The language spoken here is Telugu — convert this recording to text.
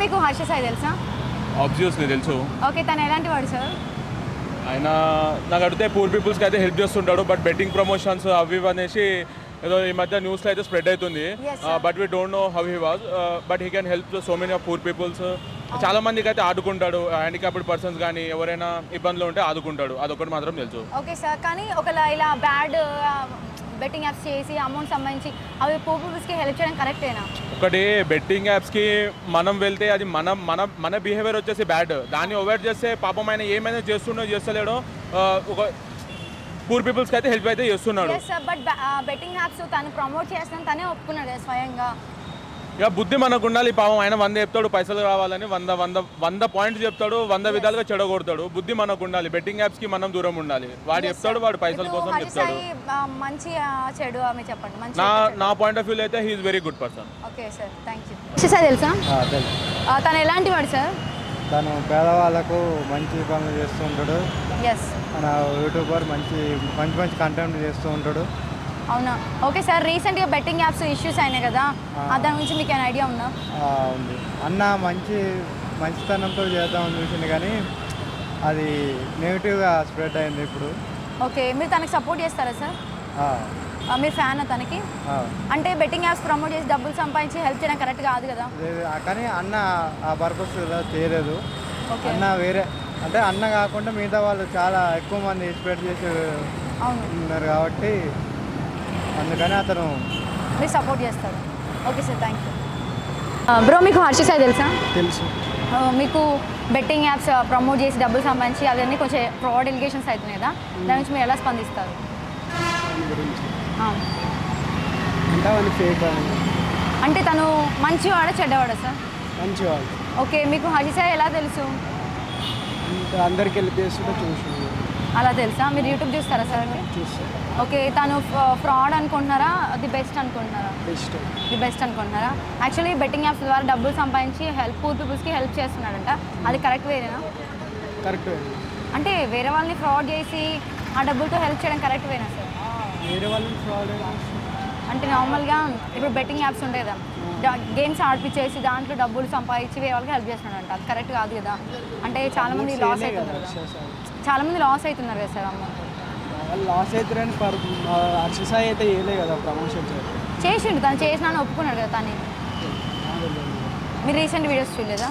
మీకు హర్ష సాయి తెలుసా? ఆబ్వియస్లీ తెలుసు. ఓకే, తను ఎలాంటి వాడు సార్? ఆయన నాకు అడిగితే పూర్ పీపుల్స్కి అయితే హెల్ప్ చేస్తుంటాడు. బట్ బెట్టింగ్ ప్రమోషన్స్ అవి ఇవి అనేసి ఏదో ఈ మధ్య న్యూస్లో అయితే స్ప్రెడ్ అవుతుంది. But we don't know how he was, but he can help so many of poor peoples. చాలా మందికి అయితే ఆదుకుంటాడు. హ్యాండిక్యాప్డ్ పర్సన్స్ కానీ ఎవరైనా ఇబ్బందులు ఉంటే ఆదుకుంటాడు. అదొకటి మాత్రం తెలుసు. ఓకే సార్, కానీ ఒకవేళ ఇలా బ్యాడ్ బెట్టింగ్ యాప్స్ చేసి అమౌంట్ సంబంధించి అవి పీపుల్స్కి హెల్ప్ చేయడం కరెక్టేనా? ఒకటి బెట్టింగ్ యాప్స్కి మనం వెళ్తే అది మన బిహేవియర్ వచ్చేసి బ్యాడ్. దాన్ని అవాయిడ్ చేస్తే పాపం ఆయన ఏమైనా చేస్తలేడో ఒక పూర్ పీపుల్స్కి అయితే హెల్ప్ అయితే చేస్తున్నాడు. బట్ బెట్టింగ్ యాప్స్ తను ప్రమోట్ చేస్తాను తనే ఒప్పుకున్నాడు కదా స్వయంగా. ఇక బుద్ధి మనకు ఉండాలి. పాపం ఆయన 100 చెప్తాడు పైసలు రావాలని, 100 పాయింట్స్ చెప్తాడు, 100 విధాలుగా చెడగొడతాడు. బుద్ధి మనకు ఉండాలి. బెట్టింగ్ యాప్స్కి మనం దూరం ఉండాలి. వాడు చెప్తాడు, వాడు పైసల కోసం చెప్తాడు. మంచి చెడు ఆమె చెప్పండి. నా పాయింట్ ఆఫ్ వ్యూ అయితే he is very good person. Okay sir, thank you. Sir తెలుసా? తను ఎలాంటి వాడు సార్? తను పేదవాళ్ళకు మంచి పనులు చేస్తూ ఉంటాడు. ఎస్, మన యూట్యూబర్ మంచి కంటెంట్ చేస్తూ ఉంటాడు. అవునా? ఓకే సార్, రీసెంట్గా బెట్టింగ్ యాప్స్ ఇష్యూస్ అయినాయి కదా, దాని గురించి మీకు ఏమైనా ఐడియా ఉందా? ఉంది అన్న, మంచితనంతో చేద్దామని చూసింది కానీ అది నెగిటివ్గా స్ప్రెడ్ అయింది ఇప్పుడు. ఓకే, మీరు తనకి సపోర్ట్ చేస్తారా సార్? మీరు ఫ్యాన్ తనకి? అంటే బెట్టింగ్ యాప్స్ ప్రమోట్ చేసి డబ్బులు సంపాదించి హెల్ప్ చేయడం కరెక్ట్ కాదు కదా? కానీ అన్న ఆ పర్పస్ చేయలేదు. అన్న వేరే, అంటే అన్న కాకుండా మిగతా వాళ్ళు చాలా ఎక్కువ మంది స్ప్రెడ్ చేసి ఉన్నారు కాబట్టి అందుకని అతను మీరు సపోర్ట్ చేస్తారు. Okay sir, thank you. Bro, మీకు హర్ష సాయి తెలుసా? తెలుసు. మీకు బెట్టింగ్ యాప్స్ ప్రమోట్ చేసి డబ్బులు సంపాదించి అవన్నీ కొంచెం ఫ్రాడ్ ఎలిగేషన్స్ అవుతున్నాయి కదా, దాని నుంచి మీరు ఎలా స్పందిస్తారు? అంటే తను మంచివాడా చెడ్డవాడా సార్? మంచివాడు. ఓకే, మీకు హర్ష సాయి ఎలా తెలుసు? అందరికి వెళ్ళి చేస్తుంటే చూసి అలా తెలుసా? మీరు యూట్యూబ్ చూస్తారా సార్? ఓకే, తను ఫ్రాడ్ అనుకుంటున్నారా, ది బెస్ట్ అనుకుంటున్నారా? ది బెస్ట్ అనుకుంటున్నారా? యాక్చువల్లీ బెట్టింగ్ యాప్స్ ద్వారా డబ్బులు సంపాదించి పూర్ పీపుల్స్కి హెల్ప్ చేస్తున్నాడంట, అది కరెక్ట్ వేరేనా? కరెక్ట్. అంటే వేరే వాళ్ళని ఫ్రాడ్ చేసి ఆ డబ్బులతో హెల్ప్ చేయడం కరెక్ట్ వేనా సార్? వేరే వాళ్ళని ఫ్రాడ్ అంటే నార్మల్గా ఇప్పుడు బెట్టింగ్ యాప్స్ ఉంటాయి కదా, గేమ్స్ ఆడిపించేసి దాంట్లో డబ్బులు సంపాదించి వేరే వాళ్ళకి హెల్ప్ చేస్తున్నాడంట, అది కరెక్ట్ కాదు కదా? అంటే చాలామంది లాస్ అవుతున్నారు కదా, చాలామంది లాస్ అవుతున్నారు కదా సార్ అమౌంట్. లాస్ అవుతారని ఎక్సర్సైజ్ అయితే చేయలే కదా, ప్రమోషన్ చేసిండు, తను చేసినా అని ఒప్పుకున్నాడు కదా తను. మీరు రీసెంట్ వీడియోస్ చూడలేదా?